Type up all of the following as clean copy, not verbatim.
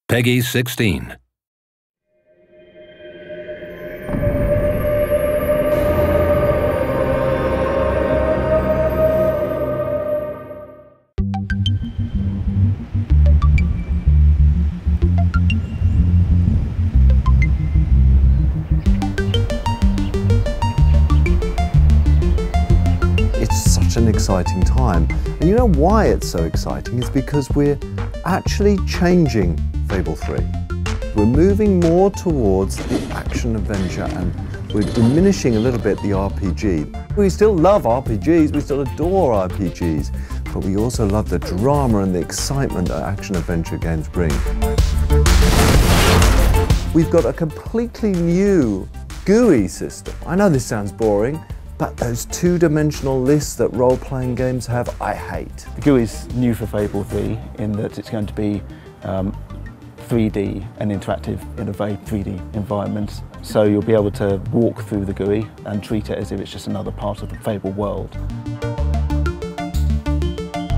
PEGI 16. It's such an exciting time. And you know why it's so exciting? It's because we're actually changing Fable 3. We're moving more towards the action-adventure and we're diminishing a little bit the RPG. We still love RPGs, we still adore RPGs, but we also love the drama and the excitement that action-adventure games bring. We've got a completely new GUI system. I know this sounds boring, but those two-dimensional lists that role-playing games have, I hate. The GUI is new for Fable 3 in that it's going to be 3D and interactive in a very 3D environment. So you'll be able to walk through the GUI and treat it as if it's just another part of the Fable world.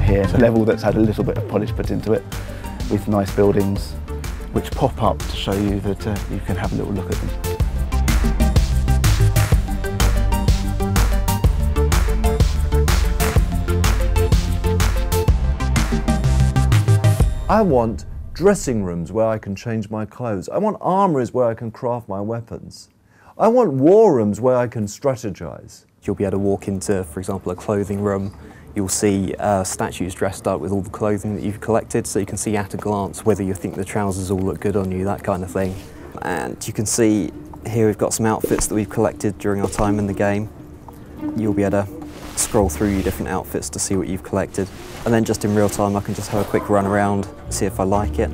Here's a level that's had a little bit of polish put into it with nice buildings which pop up to show you that you can have a little look at them. I want dressing rooms where I can change my clothes. I want armories where I can craft my weapons. I want war rooms where I can strategize. You'll be able to walk into, for example, a clothing room. You'll see statues dressed up with all the clothing that you've collected, so you can see at a glance whether you think the trousers all look good on you, that kind of thing. And you can see here we've got some outfits that we've collected during our time in the game. You'll be able to scroll through your different outfits to see what you've collected. And then just in real time I can just have a quick run around, see if I like it.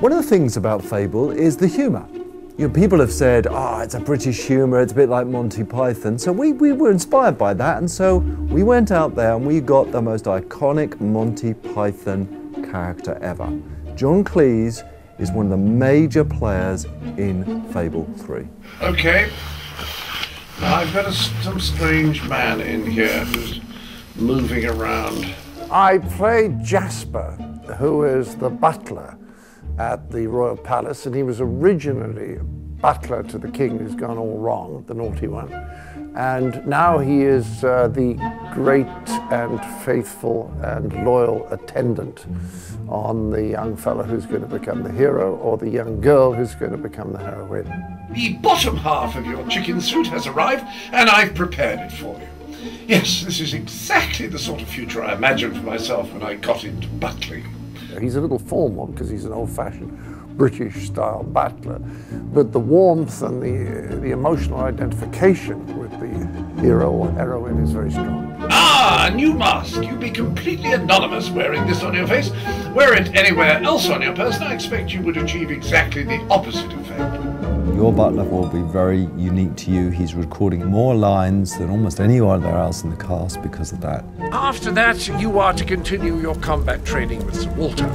One of the things about Fable is the humour. You know, people have said, oh, it's a British humour, it's a bit like Monty Python. So we were inspired by that, and so we went out there and we got the most iconic Monty Python character ever. John Cleese is one of the major players in Fable 3. Okay. Now I've got some strange man in here who's moving around. I played Jasper, who is the butler at the Royal Palace, and he was originally butler to the king who's gone all wrong, the naughty one. And now he is the great and faithful and loyal attendant on the young fellow who's going to become the hero, or the young girl who's going to become the heroine. The bottom half of your chicken suit has arrived, and I've prepared it for you. Yes, this is exactly the sort of future I imagined for myself when I got into butling. He's a little formal because he's an old-fashioned British-style butler, but the warmth and the emotional identification with the hero or heroine is very strong. Ah, a new mask! You'd be completely anonymous wearing this on your face. Wear it anywhere else on your person, I expect you would achieve exactly the opposite effect. Your butler will be very unique to you. He's recording more lines than almost anyone else in the cast because of that. After that, you are to continue your combat training with Sir Walter.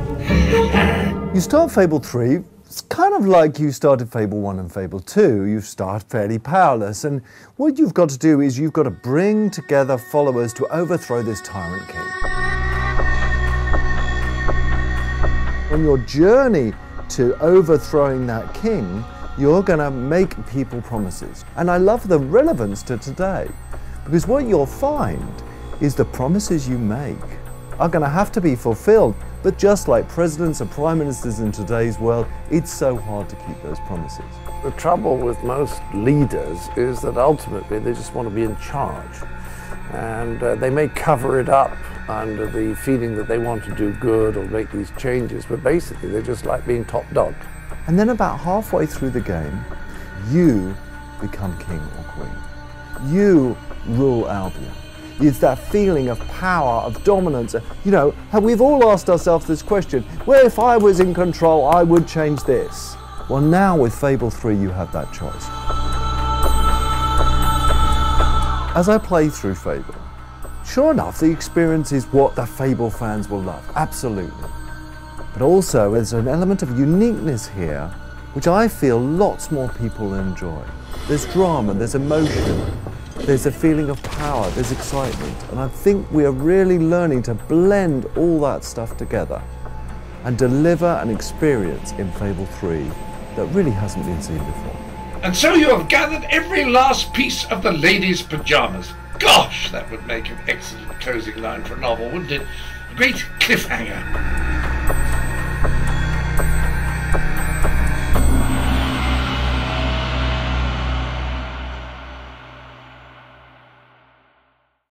You start Fable 3, it's kind of like you started Fable 1 and Fable 2. You start fairly powerless, and what you've got to do is you've got to bring together followers to overthrow this tyrant king. On your journey to overthrowing that king, you're going to make people promises. And I love the relevance to today, because what you'll find is the promises you make are going to have to be fulfilled. But just like presidents and prime ministers in today's world, it's so hard to keep those promises. The trouble with most leaders is that ultimately they just want to be in charge. And they may cover it up under the feeling that they want to do good or make these changes, but basically they just like being top dog. And then about halfway through the game, you become king or queen. You rule Albion. It's that feeling of power, of dominance. You know, we've all asked ourselves this question, well, if I was in control, I would change this. Well, now with Fable 3, you have that choice. As I play through Fable, sure enough, the experience is what the Fable fans will love, absolutely. But also, there's an element of uniqueness here, which I feel lots more people enjoy. There's drama, there's emotion, there's a feeling of power, there's excitement. And I think we are really learning to blend all that stuff together. and deliver an experience in Fable 3 that really hasn't been seen before. And so you have gathered every last piece of the lady's pyjamas. Gosh, that would make an excellent closing line for a novel, wouldn't it? A great cliffhanger.